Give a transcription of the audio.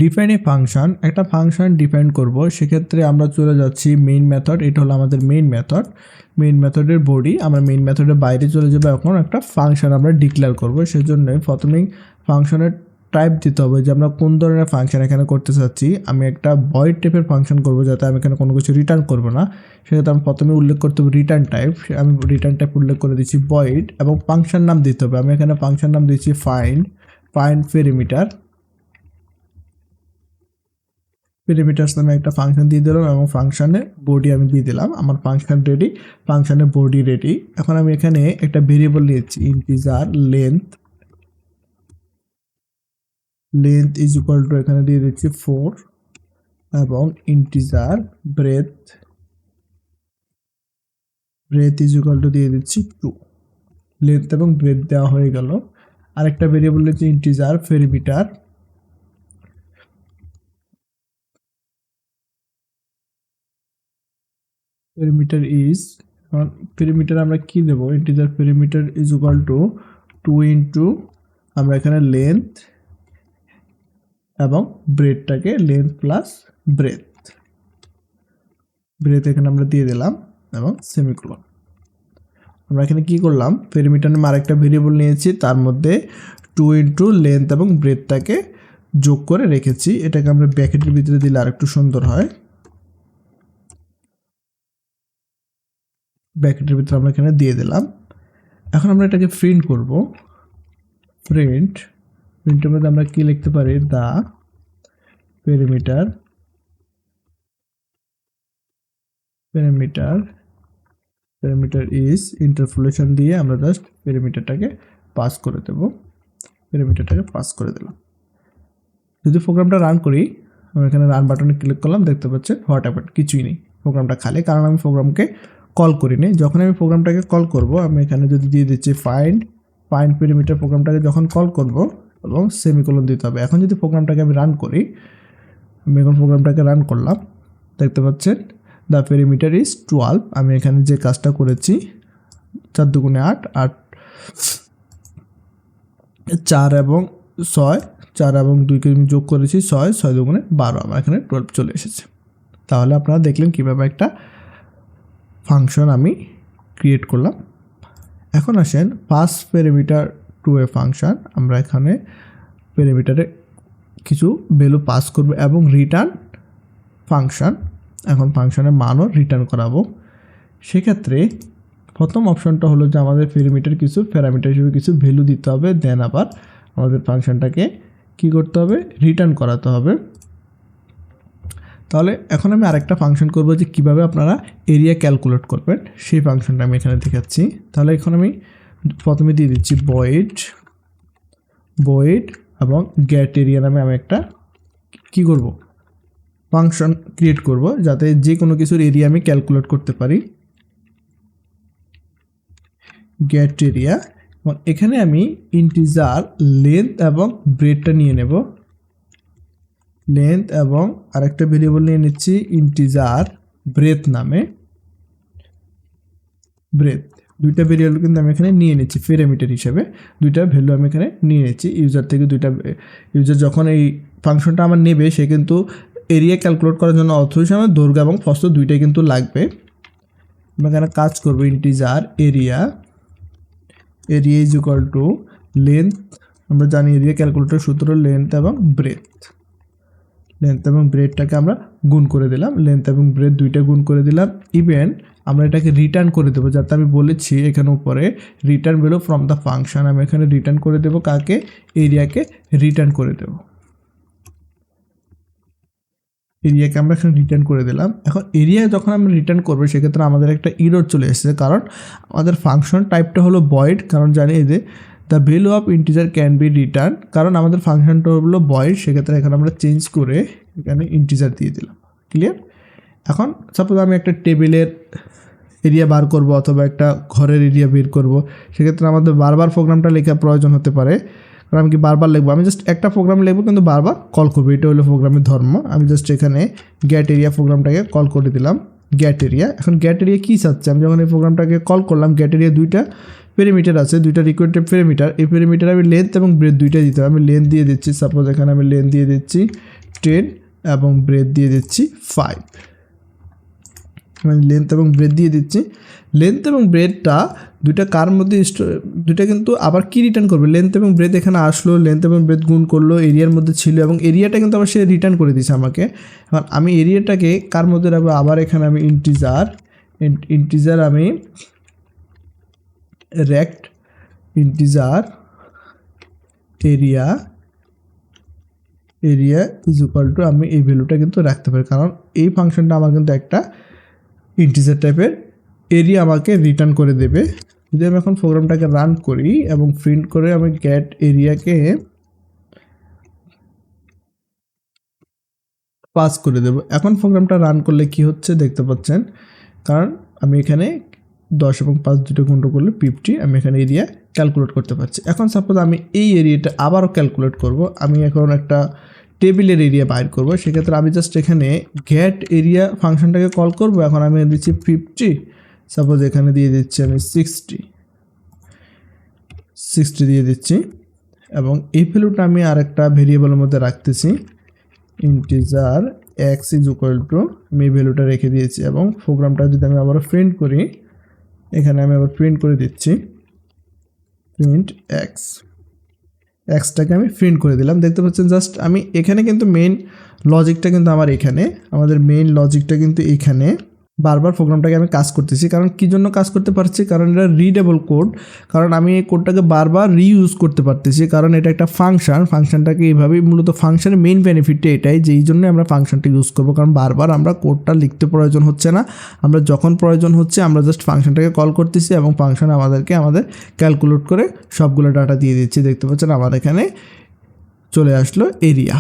Define a function, একটা function define করব, সেক্ষেত্রে আমরা চলে যাচ্ছি মেইন মেথড। এটা হলো আমাদের মেইন মেথড, মেইন মেথডের বডি। আমরা মেইন মেথডের বাইরে চলে যাবো, এখন একটা ফাংশন আমরা ডিক্লেয়ার করব। সেজন্য প্রথমেই ফাংশনের টাইপ দিতে হবে যে আমরা কোন ধরনের ফাংশন এখানে করতে চাচ্ছি। আমি একটা ভয়েড টাইপের ফাংশন করব, যাতে আমি এখানে কোনো কিছু রিটার্ন করব না। সেক্ষেত্রে আমি প্রথমে উল্লেখ করতে হবে রিটার্ন টাইপ। আমি রিটার্ন টাইপ উল্লেখ করে দিচ্ছি ভয়েড, এবং ফাংশন নাম দিতে হবে। আমি এখানে ফাংশন নাম দিচ্ছি ফাইন্ড পেরিমিটার। পেরিমিটার্স নামে একটা ফাংশন দিয়ে দিলাম, এবং ফাংশনে বডি আমি দিয়ে দিলাম। আমার ফাংশন রেডি, ফাংশনে বডি রেডি। এখন আমি এখানে একটা ভেরিয়েবল নিয়েছি, integer length is equal to, এখানে দিয়ে দিচ্ছি 4, এবং integer breadth is equal to দিয়ে দিচ্ছি 2। লেন্থ এবং ব্রেথ দেওয়া হয়ে গেল। আরেকটা ভেরিয়েবল নিয়েছি ইন্টিজার পেরিমিটার ইজ, পেরিমিটার আমরা কি দেব, integer perimeter is equal to 2 into, আমরা এখানে লেন্থ এবং ব্রেথটাকে লেন্থ প্লাস ব্রেথ এখানে আমরা দিয়ে দিলাম, এবং সেমিকোলন। আমরা এখানে কি করলাম, পেরিমিটার নামে আরেকটা ভেরিয়েবল নিয়েছি, তার মধ্যে 2 ইন্টু লেন্থ এবং ব্রেথটাকে যোগ করে রেখেছি। এটাকে আমরা ব্র্যাকেটের ভিতরে দিলে আরেকটু সুন্দর হয়। ব্র্যাকেটের ভিতরে আমরা এখানে দিয়ে দিলাম। এখন আমরা এটাকে প্রিন্ট করব। প্রিন্টের মধ্যে আমরা কি লিখতে পারি, দা পেরিমিটার ইজ, ইন্টারপোলেশন দিয়ে আমরা জাস্ট পেরিমিটারটাকে পাস করে দিলাম। যদি প্রোগ্রামটা রান করি, আমরা এখানে রান বাটনে ক্লিক করলাম, দেখতে পাচ্ছেন হোয়াট হ্যাপেন্ড, কিছুই নেই, প্রোগ্রামটা খালি, কারণ আমি প্রোগ্রামকে কল করিনি। যখন আমি প্রোগ্রামটাকে কল করব, আমি এখানে যদি দিয়ে দিচ্ছি ফাইন্ড পেরিমিটার, প্রোগ্রামটাকে যখন কল করব, এবং সেমিকোলন দিতে হবে। এখন যদি প্রোগ্রামটাকে আমি রান করি, আমি এখন প্রোগ্রামটাকে রান করলাম, দেখতে পাচ্ছেন দ্য পেরিমিটার ইজ 12। আমি এখানে যে কাজটা করেছি, 4 দুগুণে 8, 4 এবং 6, 4 এবং 2কে আমি যোগ করেছি 6, 6 দুগুণে 12, আমার এখানে 12 চলে এসেছে। তাহলে আপনারা দেখলেন কীভাবে একটা ফাংশন আমি ক্রিয়েট করলাম। এখন আসেন পাস পেরিমিটার টু এ ফাংশন। আমরা এখানে পেরিমিটারে কিছু ভ্যালু পাস করব এবং রিটার্ন ফাংশন, এখন ফাংশনের মানও রিটার্ন করাবো। সেক্ষেত্রে প্রথম অপশনটা হলো যে আমাদের পেরিমিটার কিছু প্যারামিটার হিসেবে কিছু ভ্যালু দিতে হবে, দেন আবার আমাদের ফাংশনটাকে কি করতে হবে, রিটার্ন করাতে হবে। তাহলে এখন আমি আরেকটা ফাংশন করব, যে কিভাবে আপনারা এরিয়া ক্যালকুলেট করবেন, সেই ফাংশনটা আমি এখানে দেখাচ্ছি। তাহলে এখন আমি প্রথমে দিয়ে দিচ্ছি ভয়েড এবং গেট এরিয়া নামে আমি একটা কি করব, ফাংশন ক্রিয়েট করব, যাতে যে কোনো কিছুর এরিয়া আমি ক্যালকুলেট করতে পারি। গেট এরিয়া, এবং এখানে আমি ইন্টিজার লেন্থ এবং ব্রেথটা নিয়ে নেব। লেন্থ এবং আরেকটা ভেরিয়েবল নিয়ে নিচ্ছি ইন্টিজার ব্রেথ নামে। দুইটা ভেরিয়েবল কিন্তু আমি এখানে নিয়ে নিচ্ছি প্যারামিটার হিসেবে, দুইটা ভ্যালু আমি এখানে নিয়ে নিচ্ছি। ইউজার থেকে ইউজার যখন এই ফাংশনটা আমার নেবে, সে কিন্তু এরিয়া ক্যালকুলেট করার জন্য অবশ্যই আমার দৈর্ঘ্য এবং প্রস্থ দুইটাই কিন্তু লাগবে। আমরা এখানে কাজ করবো integer area is equal two length, আমরা জানি এরিয়া ক্যালকুলেটর সূত্র লেন্থ এবং ব্রেথটাকে আমরা গুণ করে দিলাম, লেন্থ এবং ব্রেথ দুইটা গুণ করে দিলাম। ইভেন আমরা এটাকে রিটার্ন করে দেবো, যাতে আমি বলেছি এখানে উপরে return value from the function, আমি এখানে রিটার্ন করে দেবো কাকে, এরিয়াকে রিটার্ন করে দেবো। এরিয়াকে আমরা এখানে রিটার্ন করে দিলাম। এখন এরিয়া যখন আমরা রিটার্ন করবো, সেক্ষেত্রে আমাদের একটা এরর চলে এসেছে, কারণ আমাদের ফাংশন টাইপটা হলো ভয়েড, কারণ জানি যে the value of integer can be return, কারণ আমাদের ফাংশনটা হলো ভয়েড। সেক্ষেত্রে এখানে আমরা চেঞ্জ করে এখানে ইন্টিজার দিয়ে দিলাম। ক্লিয়ার? এখন সাপোজ আমি একটা টেবিলের এরিয়া বার করব, অথবা একটা ঘরের এরিয়া বের করব, সেক্ষেত্রে আমাদের বারবার প্রোগ্রামটা লেখার প্রয়োজন হতে পারে, কারণ আমি কি বারবার লিখবো, আমি জাস্ট একটা প্রোগ্রাম লিখবো কিন্তু বারবার কল করবো, এটা হলো প্রোগ্রামের ধর্ম। আমি জাস্ট এখানে গেট এরিয়া প্রোগ্রামটাকে কল করে দিলাম গেট এরিয়া। এখন গেট এরিয়া কী চাচ্ছে, আমি যখন এই প্রোগ্রামটাকে কল করলাম, গেট এরিয়া দুইটা পেরিমিটার আছে, দুইটা রিকোয়ার্ড পেরিমিটার। এই পেরিমিটার আমি লেন্থ এবং ব্রেথ দুইটা দিতে হবে। আমি লেন্থ দিয়ে দিচ্ছি, সাপোজ এখানে আমি লেন্থ দিয়ে দিচ্ছি 10 এবং ব্রেথ দিয়ে দিচ্ছি 5, মানে লেন্থ এবং ব্রেথ দিয়ে দিচ্ছি। লেন্থ এবং ব্রেথটা দুইটা কার মধ্যে দুইটা কিন্তু আবার কি রিটার্ন করবে, লেন্থ এবং ব্রেথ এখানে আসলো, লেন্থ এবং ব্রেথ গুণ করলো, এরিয়ার মধ্যে ছিল এবং এরিয়াটা কিন্তু আবার সে রিটার্ন করে দিয়েছে আমাকে। এখন আমি এরিয়াটাকে কার মধ্যে রাখবো, আবার এখানে আমি ইন্টিজার আমি rect integer area is equal to আমি এই ভ্যালুটা কিন্তু রাখতে পারি, কারণ এই ফাংশনটা আমার কিন্তু একটা ইন্টিজার টাইপের এরিয়া আমাকে রিটার্ন করে দেবে। যদি আমি এখন প্রোগ্রামটাকে রান করি এবং প্রিন্ট করে আমি গেট এরিয়াকে পাস করে দেব। এখন প্রোগ্রামটা রান করলে কি হচ্ছে দেখতে পাচ্ছেন, কারণ আমি এখানে 10 এবং 5 দুটো গুণ করলে 50 আমি এখানে এরিয়া ক্যালকুলেট করতে পারছি। এখন সাপোজ আমি এই এরিয়াটা আবারও ক্যালকুলেট করব, আমি এখন একটা টেবিলের এরিয়া বাইর করব, সেক্ষেত্রে আমি জাস্ট এখানে গেট এরিয়া ফাংশনটাকে কল করব। এখন আমি দিচ্ছি 50, সাপোজ এখানে দিয়ে দিচ্ছি আমি 60 দিয়ে দিচ্ছি এবং এই ভ্যালুটা আমি আরেকটা ভেরিয়েবলের মধ্যে রাখতেছি, integer x is equal to আমি এই ভ্যালুটা রেখে দিয়েছি। এবং প্রোগ্রামটা যদি আমি আবার প্রিন্ট করি, এখানে আমি আবার প্রিন্ট করে দিচ্ছি প্রিন্ট এক্সটাকে আমি প্রিন্ট করে দিলাম। দেখতে পাচ্ছেন জাস্ট আমি এখানে কিন্তু মেইন লজিকটা কিন্তু আমার এখানে, আমাদের মেইন লজিকটা কিন্তু এখানে বারবার প্রোগ্রামটাকে আমি কাজ করতেছি। কারণ কী জন্য কাজ করতে পারছি, কারণ এটা রিডেবল কোড, কারণ আমি এই কোডটাকে বারবার রিইউজ করতে পারতেছি, কারণ এটা একটা ফাংশনটাকে এইভাবেই মূলত ফাংশনের মেইন বেনিফিটটা এটাই যে এই জন্যই আমরা ফাংশনটা ইউজ করবো, কারণ বারবার আমরা কোডটা লিখতে প্রয়োজন হচ্ছে না, আমরা যখন প্রয়োজন হচ্ছে আমরা জাস্ট ফাংশনটাকে কল করতেছি এবং ফাংশন আমাদের ক্যালকুলেট করে সবগুলো ডাটা দিয়ে দিচ্ছি। দেখতে পাচ্ছেন আমার এখানে চলে আসলো এরিয়া।